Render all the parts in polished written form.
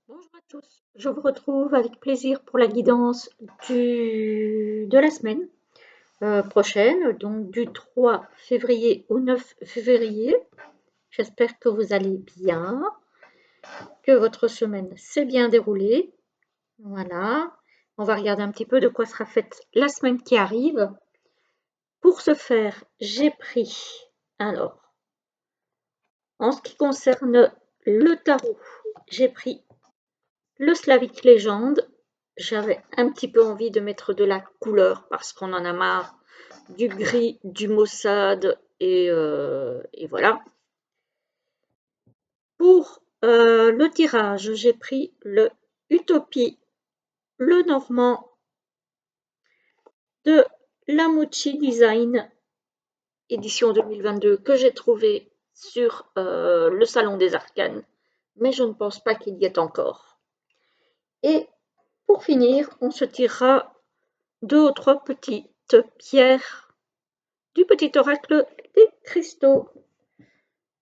Bonjour à tous, je vous retrouve avec plaisir pour la guidance de la semaine prochaine, donc du 3 février au 9 février. J'espère que vous allez bien, que votre semaine s'est bien déroulée. Voilà, on va regarder un petit peu de quoi sera faite la semaine qui arrive. Pour ce faire, j'ai pris, alors, en ce qui concerne le tarot, j'ai pris le Slavic Legend. J'avais un petit peu envie de mettre de la couleur parce qu'on en a marre du gris, du maussade et voilà. Pour le tirage, j'ai pris le Utopie, le Normand de Lamouchi Design, édition 2022, que j'ai trouvé sur le Salon des Arcanes, mais je ne pense pas qu'il y ait encore. Et pour finir, on se tirera deux ou trois petites pierres du petit oracle des cristaux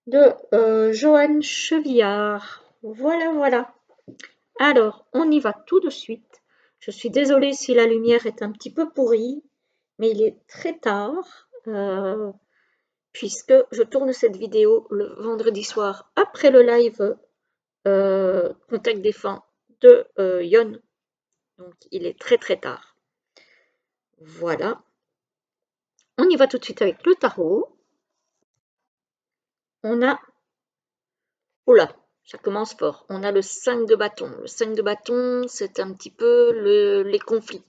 de Joanne Chevillard. Voilà, voilà. Alors, on y va tout de suite. Je suis désolée si la lumière est un petit peu pourrie, mais il est très tard, puisque je tourne cette vidéo le vendredi soir après le live Contact Défunt de Yon. Donc, il est très très tard. Voilà. On y va tout de suite avec le tarot. On a... Oula, ça commence fort. On a le 5 de bâton. Le 5 de bâton, c'est un petit peu les conflits.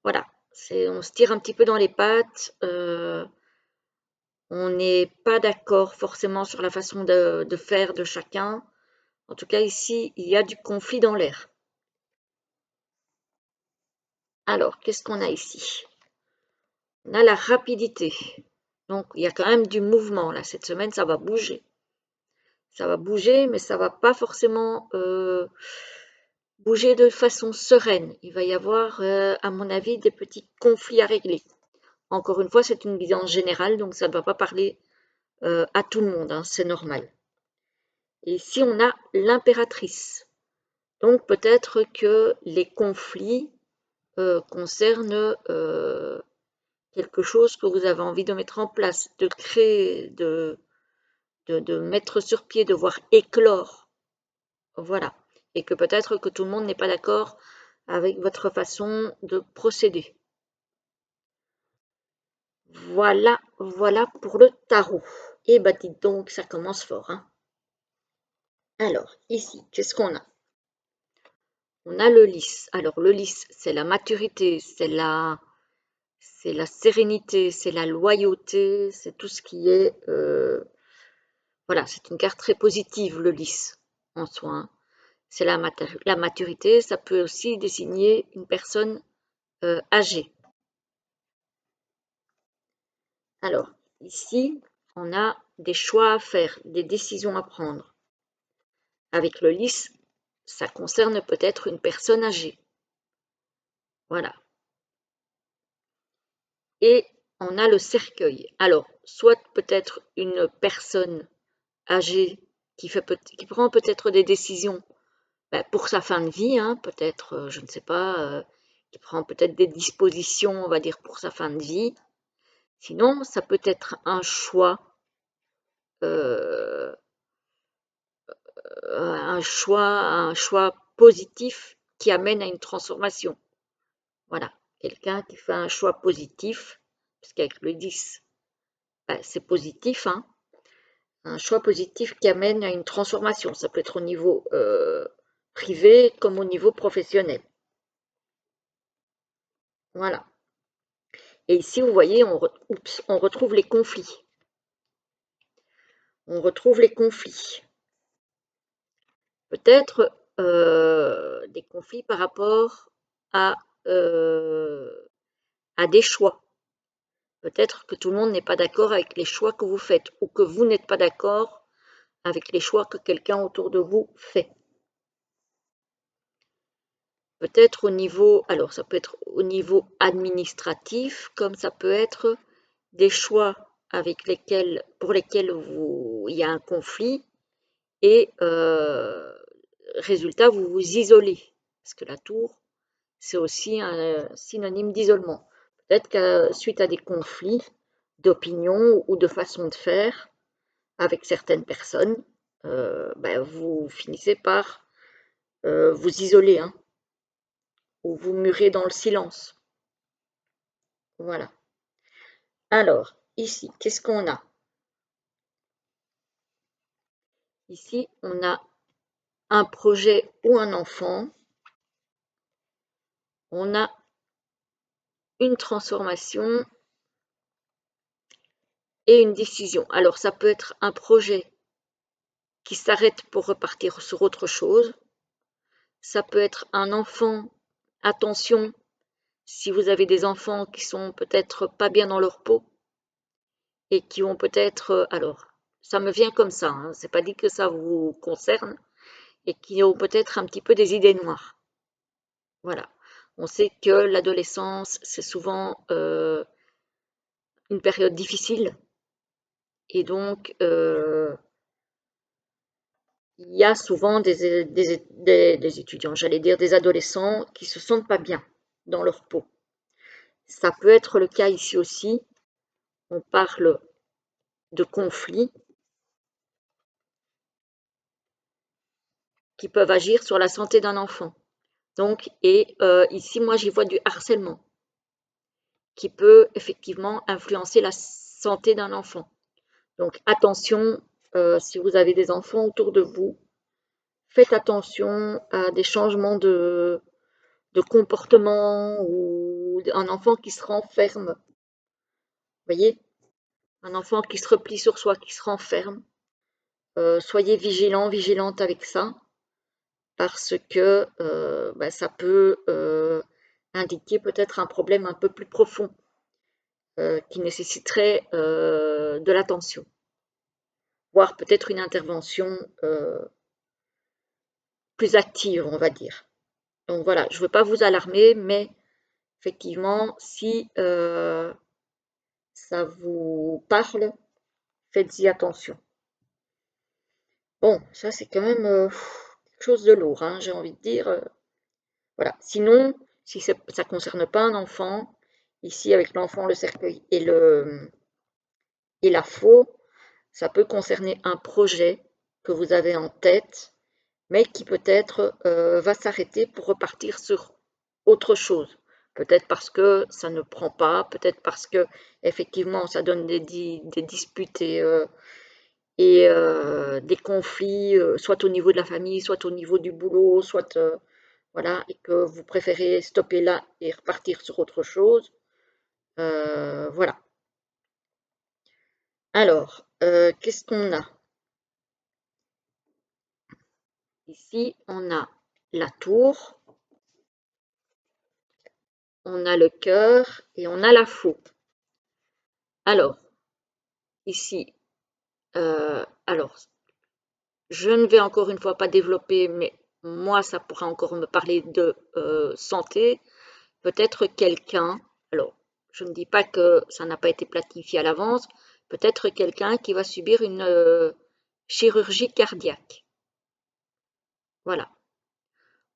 Voilà, on se tire un petit peu dans les pattes. On n'est pas d'accord forcément sur la façon de faire de chacun. En tout cas, ici, il y a du conflit dans l'air. Alors, qu'est-ce qu'on a ici? On a la rapidité. Donc, il y a quand même du mouvement là. Cette semaine, ça va bouger. Ça va bouger, mais ça va pas forcément bouger de façon sereine. Il va y avoir, à mon avis, des petits conflits à régler. Encore une fois, c'est une guidance générale, donc ça ne va pas parler à tout le monde, hein, c'est normal. Et ici, on a l'impératrice. Donc peut-être que les conflits concernent quelque chose que vous avez envie de mettre en place, de créer, de mettre sur pied, de voir éclore. Voilà. Et que peut-être que tout le monde n'est pas d'accord avec votre façon de procéder. Voilà, voilà pour le tarot. Et bah dites donc, ça commence fort, hein. Alors, ici, qu'est-ce qu'on a? On a le lys. Alors, le lys, c'est la maturité, c'est la sérénité, c'est la loyauté, c'est tout ce qui est... voilà, c'est une carte très positive, le lys, en soi, hein. C'est la maturité, ça peut aussi désigner une personne âgée. Alors, ici, on a des choix à faire, des décisions à prendre. Avec le lys, ça concerne peut-être une personne âgée. Voilà. Et on a le cercueil. Alors, soit peut-être une personne âgée qui prend peut-être des décisions pour sa fin de vie, hein, peut-être, je ne sais pas, qui prend peut-être des dispositions, on va dire, pour sa fin de vie. Sinon, ça peut être euh, un choix positif qui amène à une transformation. Voilà, quelqu'un qui fait un choix positif, puisqu'avec le 10, c'est positif, hein, un choix positif qui amène à une transformation. Ça peut être au niveau privé comme au niveau professionnel. Voilà. Et ici, vous voyez, on retrouve les conflits. On retrouve les conflits. Peut-être des conflits par rapport à, euh, à des choix. Peut-être que tout le monde n'est pas d'accord avec les choix que vous faites ou que vous n'êtes pas d'accord avec les choix que quelqu'un autour de vous fait. Peut-être au niveau, alors ça peut être au niveau administratif, comme ça peut être des choix pour lesquels il y a un conflit et résultat, vous vous isolez. Parce que la tour, c'est aussi un synonyme d'isolement. Peut-être que suite à des conflits d'opinion ou de façon de faire avec certaines personnes, vous finissez par vous isoler, hein, ou vous murez dans le silence. Voilà. Alors, ici, qu'est-ce qu'on a? Ici, on a un projet ou un enfant. On a une transformation et une décision. Alors, ça peut être un projet qui s'arrête pour repartir sur autre chose. Ça peut être un enfant. Attention, si vous avez des enfants qui sont peut-être pas bien dans leur peau et qui ont peut-être, alors, ça me vient comme ça, hein, c'est pas dit que ça vous concerne, et qui ont peut-être un petit peu des idées noires. Voilà. On sait que l'adolescence, c'est souvent une période difficile, et donc il y a souvent des étudiants, j'allais dire des adolescents, qui se sentent pas bien dans leur peau. Ça peut être le cas ici aussi. On parle de conflits qui peuvent agir sur la santé d'un enfant. Donc, et ici, moi, j'y vois du harcèlement qui peut effectivement influencer la santé d'un enfant. Donc, attention, si vous avez des enfants autour de vous, faites attention à des changements de comportement ou un enfant qui se renferme. Vous voyez, un enfant qui se replie sur soi, qui se renferme. Soyez vigilants, vigilantes avec ça, parce que ça peut indiquer peut-être un problème un peu plus profond qui nécessiterait de l'attention, voire peut-être une intervention plus active, on va dire. Donc voilà, je ne veux pas vous alarmer, mais effectivement, si ça vous parle, faites-y attention. Bon, ça c'est quand même quelque chose de lourd, hein, j'ai envie de dire. Voilà. Sinon, si ça ne concerne pas un enfant, ici avec l'enfant, le cercueil et la faux, ça peut concerner un projet que vous avez en tête, mais qui peut-être va s'arrêter pour repartir sur autre chose. Peut-être parce que ça ne prend pas, peut-être parce que effectivement ça donne des disputes et des conflits, soit au niveau de la famille, soit au niveau du boulot, soit voilà, et que vous préférez stopper là et repartir sur autre chose. Voilà. Alors, qu'est-ce qu'on a? Ici, on a la tour, on a le cœur et on a la faux. Alors, ici, alors, je ne vais encore une fois pas développer, mais moi, ça pourrait encore me parler de santé. Peut-être quelqu'un, alors, je ne dis pas que ça n'a pas été planifié à l'avance, peut-être quelqu'un qui va subir une chirurgie cardiaque. Voilà.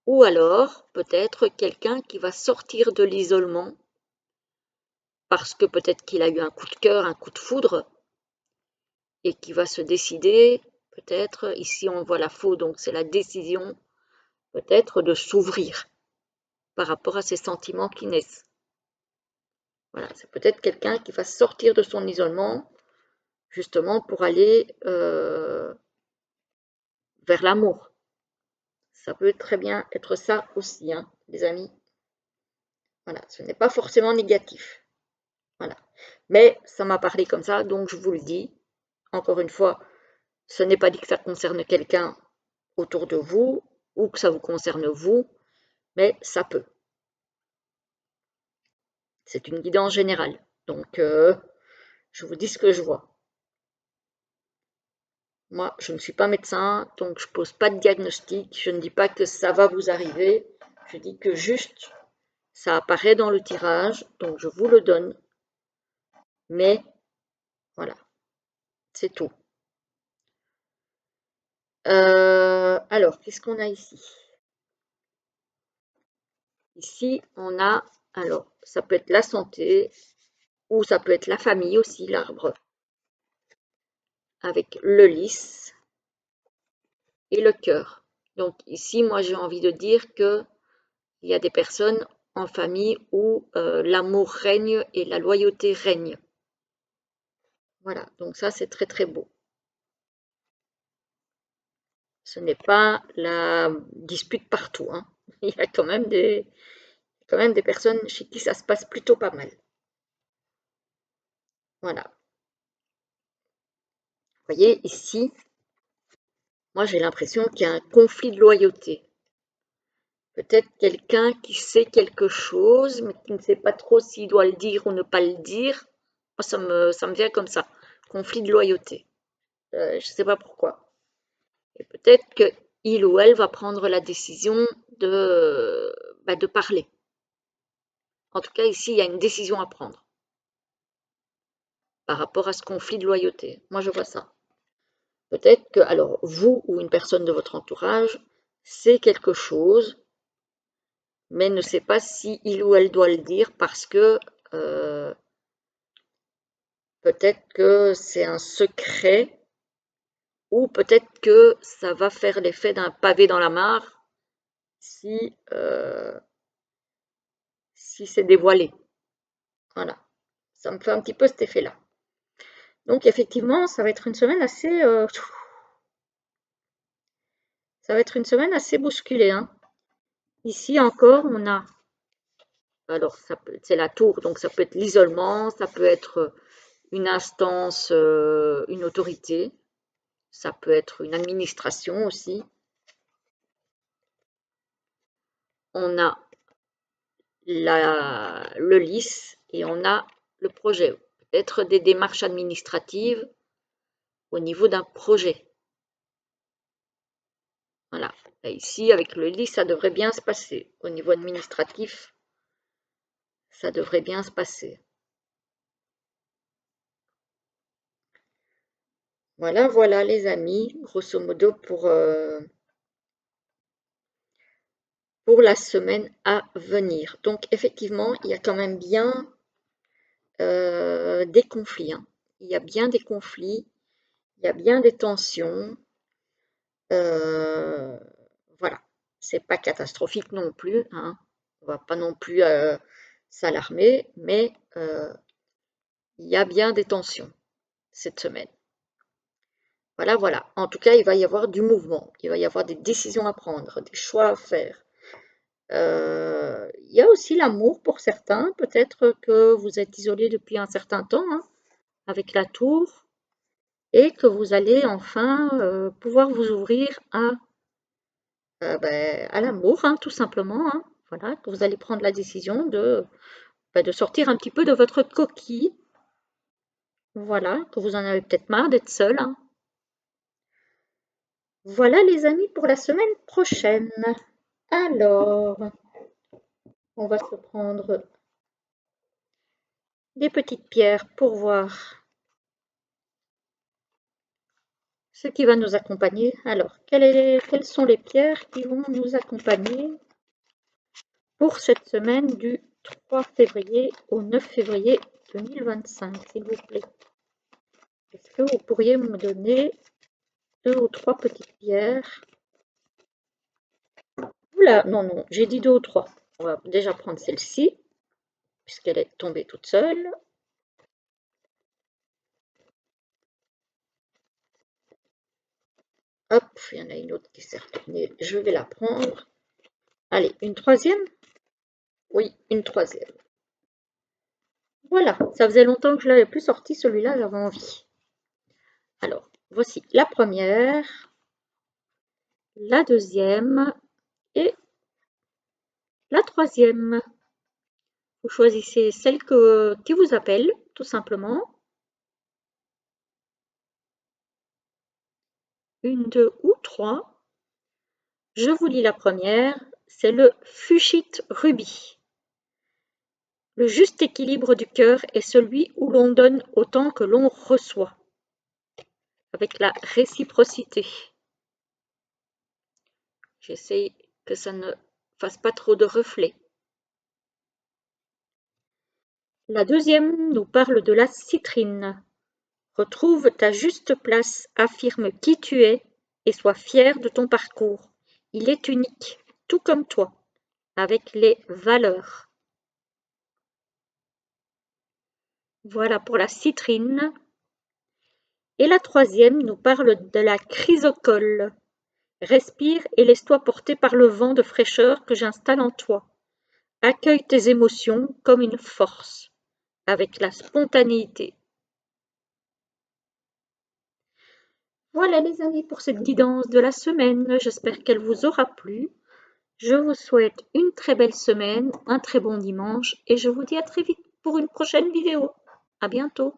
Ou alors, peut-être quelqu'un qui va sortir de l'isolement parce que peut-être qu'il a eu un coup de cœur, un coup de foudre, et qui va se décider, peut-être, ici on voit la faux, donc c'est la décision, peut-être de s'ouvrir par rapport à ces sentiments qui naissent. Voilà, c'est peut-être quelqu'un qui va sortir de son isolement, justement pour aller vers l'amour. Ça peut très bien être ça aussi, hein, les amis. Voilà, ce n'est pas forcément négatif. Voilà. Mais ça m'a parlé comme ça, donc je vous le dis. Encore une fois, ce n'est pas dit que ça concerne quelqu'un autour de vous ou que ça vous concerne vous, mais ça peut. C'est une guidance générale. Donc, je vous dis ce que je vois. Moi, je ne suis pas médecin, donc je ne pose pas de diagnostic. Je ne dis pas que ça va vous arriver. Je dis que juste, ça apparaît dans le tirage, donc je vous le donne. Mais, voilà, c'est tout. Alors, qu'est-ce qu'on a ici? Ici, on a, alors, ça peut être la santé, ou ça peut être la famille aussi, l'arbre, avec le lys et le cœur. Donc ici, moi, j'ai envie de dire que il y a des personnes en famille où l'amour règne et la loyauté règne. Voilà, donc ça, c'est très très beau. Ce n'est pas la dispute partout, hein. Il y a quand même des personnes chez qui ça se passe plutôt pas mal. Voilà. Vous voyez, ici, moi j'ai l'impression qu'il y a un conflit de loyauté. Peut-être quelqu'un qui sait quelque chose, mais qui ne sait pas trop s'il doit le dire ou ne pas le dire. Moi, ça me vient comme ça. Conflit de loyauté. Je ne sais pas pourquoi. Et peut-être que il ou elle va prendre la décision de parler. En tout cas, ici, il y a une décision à prendre par rapport à ce conflit de loyauté. Moi, je vois ça. Peut-être que, alors, vous ou une personne de votre entourage sait quelque chose, mais ne sait pas si il ou elle doit le dire parce que peut-être que c'est un secret ou peut-être que ça va faire l'effet d'un pavé dans la mare si c'est dévoilé. Voilà, ça me fait un petit peu cet effet-là. Donc effectivement, ça va être une semaine assez bousculée, hein. Ici encore, on a, alors c'est la tour, donc ça peut être l'isolement, ça peut être une instance, une autorité, ça peut être une administration aussi. On a le lys et on a le projet. Peut-être des démarches administratives au niveau d'un projet. Voilà. Là, ici, avec le lys, ça devrait bien se passer. Au niveau administratif, ça devrait bien se passer. Voilà, voilà les amis, grosso modo pour la semaine à venir. Donc effectivement, il y a quand même bien des conflits, hein. Il y a bien des conflits, il y a bien des tensions. Euh, voilà, c'est pas catastrophique non plus, hein. On va pas non plus s'alarmer, mais il y a bien des tensions cette semaine. Voilà, voilà. En tout cas, il va y avoir du mouvement, il va y avoir des décisions à prendre, des choix à faire. Il y a aussi l'amour pour certains. Peut-être que vous êtes isolé depuis un certain temps, hein, avec la tour, et que vous allez enfin pouvoir vous ouvrir à l'amour, hein, tout simplement, hein. Voilà, que vous allez prendre la décision de sortir un petit peu de votre coquille. Voilà, que vous en avez peut-être marre d'être seul, hein. Voilà les amis pour la semaine prochaine. Alors, on va se prendre des petites pierres pour voir ce qui va nous accompagner. Alors, quelles sont les pierres qui vont nous accompagner pour cette semaine du 3 février au 9 février 2025, s'il vous plaît? Est-ce que vous pourriez me donner 2 ou 3 petites pierres? Oula, non, non, j'ai dit 2 ou 3. On va déjà prendre celle-ci, puisqu'elle est tombée toute seule. Hop, il y en a une autre qui s'est retournée. Je vais la prendre. Allez, une troisième? Oui, une troisième. Voilà, ça faisait longtemps que je ne l'avais plus sorti, celui-là, j'avais envie. Alors, voici la première, la deuxième et la troisième. Vous choisissez celle qui vous appelle, tout simplement. Une, deux ou trois. Je vous lis la première, c'est le fuchsite rubis. Le juste équilibre du cœur est celui où l'on donne autant que l'on reçoit, avec la réciprocité. J'essaye que ça ne fasse pas trop de reflets. La deuxième nous parle de la citrine. Retrouve ta juste place, affirme qui tu es et sois fier de ton parcours. Il est unique, tout comme toi, avec les valeurs. Voilà pour la citrine. Et la troisième nous parle de la chrysocole. Respire et laisse-toi porter par le vent de fraîcheur que j'installe en toi. Accueille tes émotions comme une force, avec la spontanéité. Voilà les amis pour cette guidance de la semaine. J'espère qu'elle vous aura plu. Je vous souhaite une très belle semaine, un très bon dimanche et je vous dis à très vite pour une prochaine vidéo. À bientôt.